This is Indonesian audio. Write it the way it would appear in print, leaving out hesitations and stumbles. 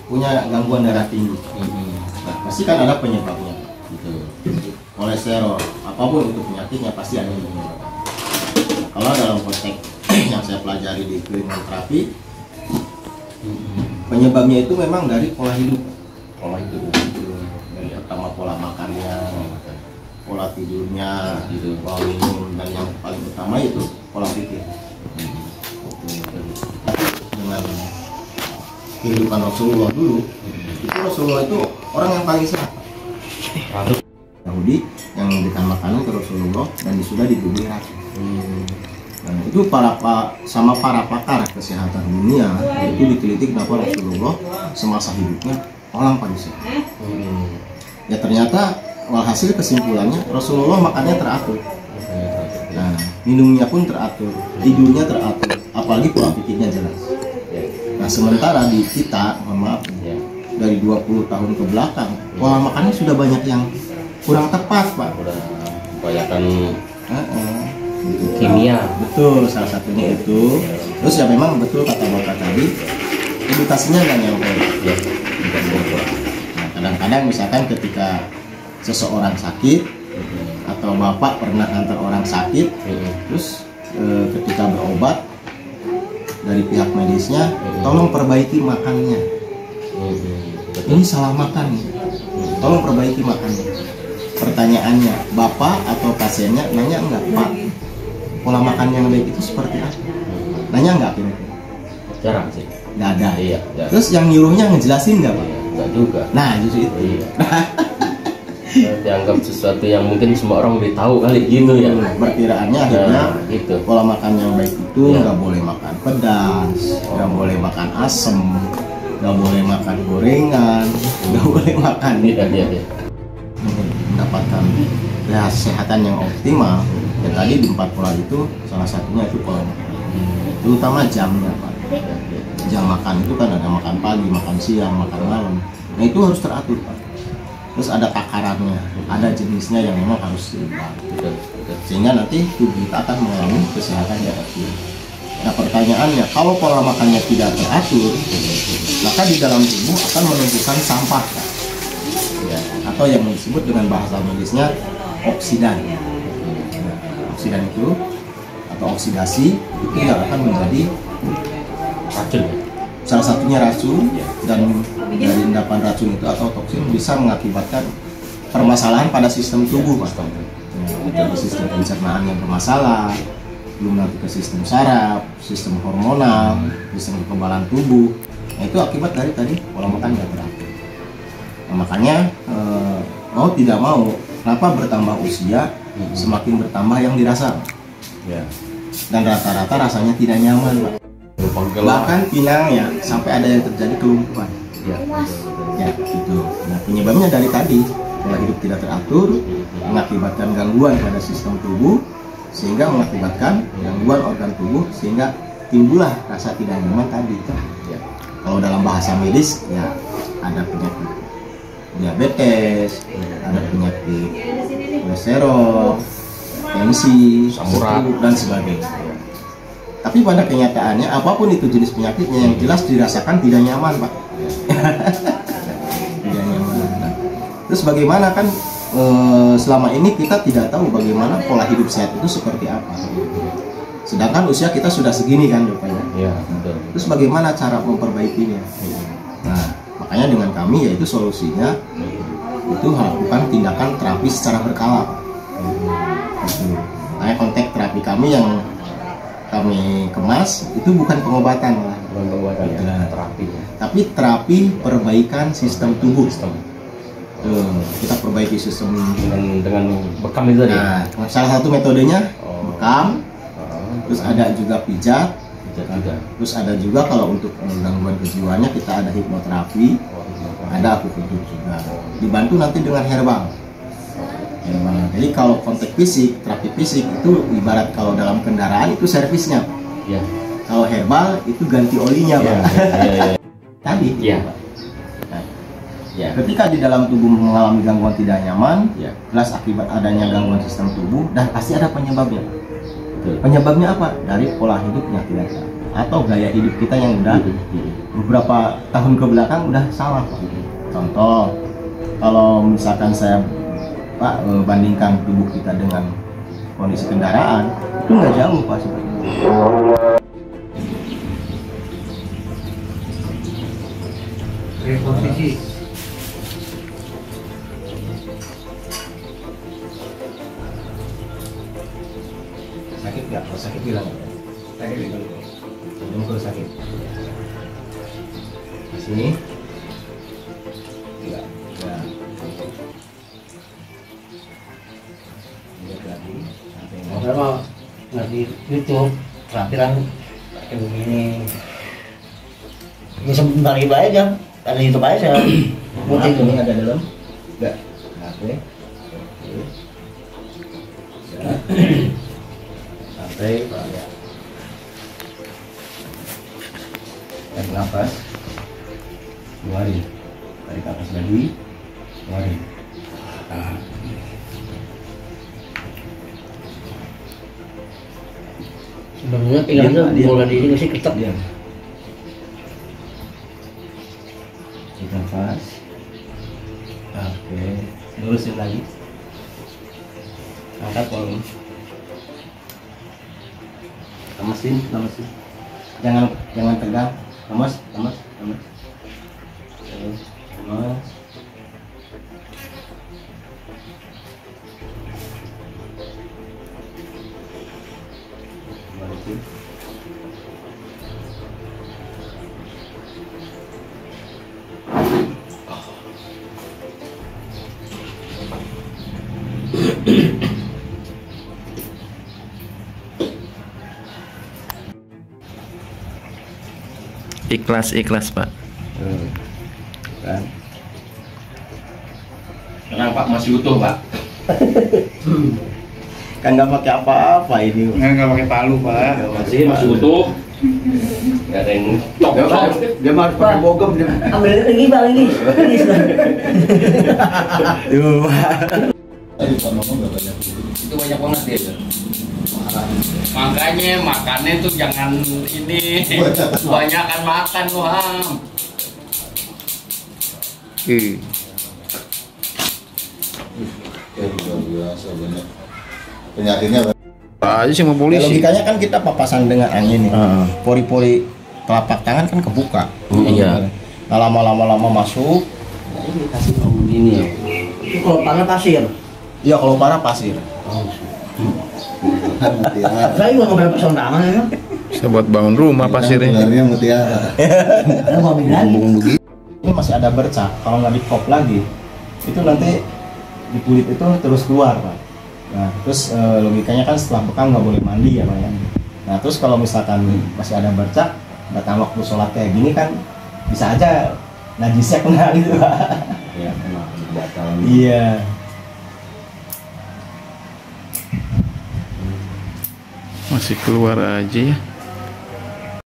punya gangguan darah tinggi. Nah, pasti kan ada penyebabnya. Gitu. Kolesterol, apapun itu penyakitnya pasti ada yang menyebabkan. Nah, kalau dalam konteks yang saya pelajari di klinik terapi, penyebabnya itu memang dari pola hidup. Pola hidup. Dari pertama pola makannya, pola tidurnya, pola minum, dan yang paling utama itu pola pikir. Dengan kehidupan Rasulullah dulu, itu Rasulullah itu orang yang paling sehat. Yahudi yang memberikan makanan ke Rasulullah dan sudah dibunuh racun. Dan itu sama para pakar kesehatan dunia itu diteliti kenapa Rasulullah semasa hidupnya orang paling sehat. Ya ternyata walhasil kesimpulannya Rasulullah makannya teratur. Nah, minumnya pun teratur, tidurnya teratur, apalagi pola pikirnya jelas. Nah, sementara di kita, mohon maaf, dari 20 tahun ke belakang, pola makannya sudah banyak yang kurang tepat, Pak. Udah kebanyakan kimia. Betul, salah satunya itu. Terus ya memang betul kata Bapak tadi, edukasinya nggak nyampe. Ya. Nah, kadang-kadang misalkan ketika seseorang sakit, atau Bapak pernah antar orang sakit, terus ketika berobat dari pihak medisnya, tolong perbaiki makannya. Ini salah makan, tolong perbaiki makannya. Pertanyaannya, Bapak atau pasiennya nanya enggak, Pak, pola makan yang baik itu seperti apa? Nanya enggak kira-kira? Jarang sih. Nggak ada. Iya, jarang. Terus yang nyuruhnya ngejelasin nggak, Pak? Enggak juga. Nah, justru itu. Iya. Dianggap sesuatu yang mungkin semua orang udah tahu kali gitu ya. Perkiraannya akhirnya gitu. pola makan yang baik itu nggak boleh makan pedas, nggak boleh makan asem, nggak boleh makan gorengan, nggak boleh makan Iya. mendapatkan kesehatan yang optimal. Ya tadi di 4 pola itu salah satunya itu pola makan, terutama jamnya, Pak. Jam makan itu kan ada makan pagi, makan siang, makan malam. Nah itu harus teratur, Pak. Terus ada takarannya, ada jenisnya yang memang harus diubah. Sehingga nanti tubuh kita akan mengalami kesehatan yang optimal. Nah pertanyaannya, kalau pola makannya tidak teratur, maka di dalam tubuh akan menumbuhkan sampah, Pak. Ya, atau yang disebut dengan bahasa medisnya oksidan. Nah, oksidan itu atau oksidasi itu yang akan menjadi Racun. salah satunya racun, dan dari endapan racun itu atau toksin bisa mengakibatkan permasalahan pada sistem tubuh, Pak. Ya, dari sistem pencernaan yang bermasalah, belum nanti ke sistem saraf, sistem hormonal, sistem kekebalan tubuh. Nah, itu akibat dari tadi pola makan yang teratur. Nah, makanya mau tidak mau, kenapa bertambah usia semakin bertambah yang dirasa, Ya. dan rata-rata rasanya tidak nyaman, Pak. Bahkan pinangnya sampai ada yang terjadi kelumpuhan. Ya. Ya, gitu. Nah, penyebabnya dari tadi pola hidup tidak teratur, mengakibatkan gangguan pada sistem tubuh, sehingga mengakibatkan gangguan organ tubuh, sehingga timbullah rasa tidak nyaman tadi. Ya. Kalau dalam bahasa medis, ya ada penyakit diabetes, ada penyakit kolesterol, tensi, Asam dan sebagainya. Tapi pada kenyataannya apapun itu jenis penyakitnya, yang jelas dirasakan tidak nyaman, Pak. Tidak nyaman. Nah, terus bagaimana kan selama ini kita tidak tahu bagaimana pola hidup sehat itu seperti apa. Sedangkan usia kita sudah segini kan, Pak ya. Iya, betul. Terus bagaimana cara memperbaikinya? Nah, makanya dengan kami yaitu solusinya itu lakukan tindakan terapi secara berkala, Pak. Makanya konteks terapi kami yang kami kemas itu bukan pengobatan lah, Terapi. tapi terapi perbaikan sistem tubuh. Kita perbaiki sistem dengan bekam itu tadi. Nah, salah satu metodenya bekam, terus ada juga pijat, terus ada juga kalau untuk gangguan kejiwaannya kita ada hipnoterapi, ada akupuntur juga, dibantu nanti dengan herbal. Jadi kalau konteks fisik, terapi fisik itu ibarat kalau dalam kendaraan itu servisnya. Ya. Kalau herbal itu ganti olinya, Pak. Ya. Tadi. Ya. Nah, ya. Ketika di dalam tubuh mengalami gangguan tidak nyaman, Ya. jelas akibat adanya gangguan sistem tubuh dan pasti ada penyebabnya. Betul. Penyebabnya apa? Dari pola hidup yang tidak teratur. atau gaya hidup kita yang udah beberapa tahun ke belakang udah salah Pak. Contoh, kalau misalkan saya Pak bandingkan tubuh kita dengan kondisi kendaraan, itu nggak jauh Pak sebenarnya. Posisi Sakit nggak? Kalau sakit bilang sakit bilang. Dengkul sakit. Di sini. Tidak. Ya. Lihat lagi. Sampai Kalau nggak di YouTube terakhir kayak begini. Ini sebentar iba aja, ada YouTube aja. Maaf, ini ada dalam? Enggak. Oke. Sampai Pak ya. Tarik nafas. Keluarin. Tarik nafas lagi. Keluarin. Sebenarnya pinggangnya Diam, bola di ini masih ketat. Diam. Tarik nafas. Oke. Lurusin lagi. Angkat ini. Lemesin, lemesin. Jangan tegang. Lemes. Lemes. Balikin. Ikhlas Pak. Kan? Tenang Pak, masih utuh Pak. Kan nggak pakai apa-apa ini. Nggak pakai palu pak. Masih utuh. Nggak ada yang cok. Dia harus pakai bogem dia. Ambil lagi bang ini. Itu banyak banget dia. Makanya makannya tuh jangan ini kebanyakan makan lu Ham. Ya luar biasa banyak penyakitnya. Aja sih mau Ya, polisi. logikanya kan kita papasan dengan angin nih. Pori-pori telapak tangan kan kebuka. Iya. Nah, lama-lama masuk. Ya ini kasih Ini ya. Itu kalau tangan pasir. Iya, kalau parah pasir. Mutiara. Saya juga nggak pasang tangan ya. Saya buat bangun rumah pasirnya. Sebenarnya mutiara. Ada mau bilang. Ini masih ada bercak. Kalau nggak di pop lagi, itu nanti di kulit itu terus keluar Pak. Nah, terus logikanya kan setelah bekam nggak boleh mandi ya Pak ya. Nah, terus kalau misalkan masih ada bercak, datang waktu sholat kayak gini kan bisa aja najisnya kena gitu Pak. Ya, kena batal. Iya. Masih keluar aja ya.